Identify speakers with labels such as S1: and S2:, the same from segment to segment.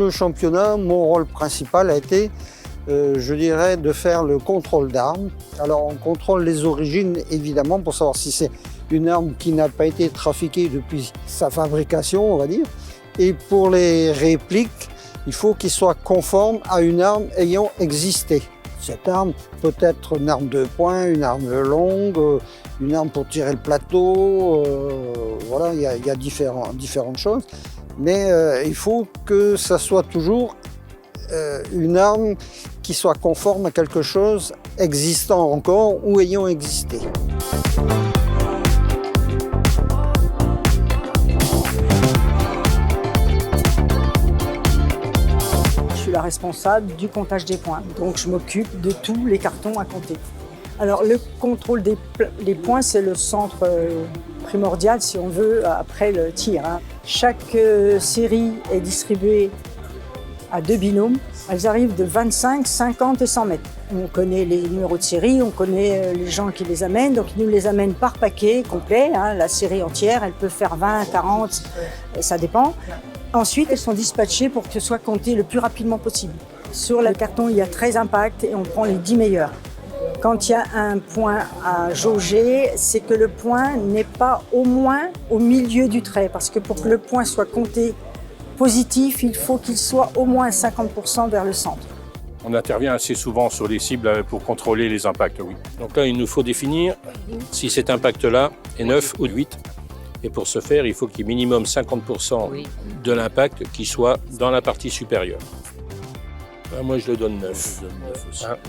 S1: ce championnat, mon rôle principal a été, je dirais, de faire le contrôle d'armes. Alors on contrôle les origines évidemment pour savoir si c'est une arme qui n'a pas été trafiquée depuis sa fabrication, on va dire. Et pour les répliques, il faut qu'il soit conforme à une arme ayant existé. Cette arme peut être une arme de poing, une arme longue, une arme pour tirer le plateau, voilà, il y a différentes choses. Mais il faut que ça soit toujours une arme qui soit conforme à quelque chose existant encore ou ayant existé.
S2: Je suis la responsable du comptage des points, donc je m'occupe de tous les cartons à compter. Alors le contrôle des points, c'est le centre primordial, si on veut, après le tir. Chaque série est distribuée à 2 binômes. Elles arrivent de 25, 50 et 100 mètres. On connaît les numéros de série, on connaît les gens qui les amènent, donc ils nous les amènent par paquet complet. La série entière, elle peut faire 20, 40, ça dépend. Ensuite, elles sont dispatchées pour que ce soit compté le plus rapidement possible. Sur le carton, il y a 13 impacts et on prend les 10 meilleurs. Quand il y a un point à jauger, c'est que le point n'est pas au moins au milieu du trait, parce que pour que le point soit compté positif, il faut qu'il soit au moins 50% vers le centre.
S3: On intervient assez souvent sur les cibles pour contrôler les impacts, oui. Donc là, il nous faut définir si cet impact-là est 9 ou 8. Et pour ce faire, il faut qu'il y ait minimum 50% de l'impact qui soit dans la partie supérieure. Là, moi, je le donne 9.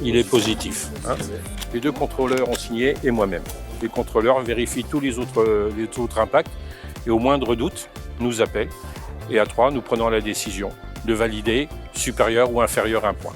S3: Il est positif. Les 2 contrôleurs ont signé et moi-même. Les contrôleurs vérifient tous les autres impacts et au moindre doute, nous appellent. Et à 3, nous prenons la décision de valider supérieur ou inférieur à 1 point.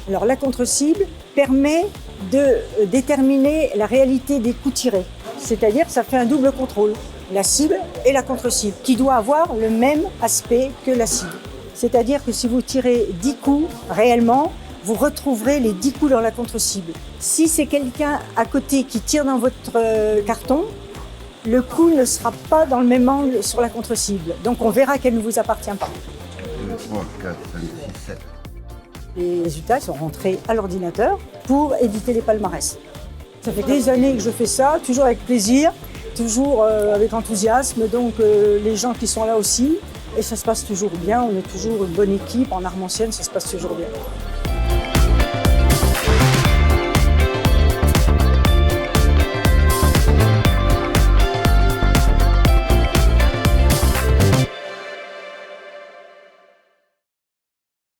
S2: Alors la contre-cible permet de déterminer la réalité des coups tirés. C'est-à-dire que ça fait un double contrôle, la cible et la contre-cible, qui doit avoir le même aspect que la cible. C'est-à-dire que si vous tirez 10 coups réellement, vous retrouverez les 10 coups dans la contre-cible. Si c'est quelqu'un à côté qui tire dans votre carton, le coup ne sera pas dans le même angle sur la contre-cible. Donc on verra qu'elle ne vous appartient pas.
S4: 2, 3, 4, 5, 6, 7.
S2: Les résultats sont rentrés à l'ordinateur pour éditer les palmarès. Ça fait des années que je fais ça, toujours avec plaisir, toujours avec enthousiasme. Donc les gens qui sont là aussi. Et ça se passe toujours bien, on est toujours une bonne équipe. En Armentières, ça se passe toujours bien.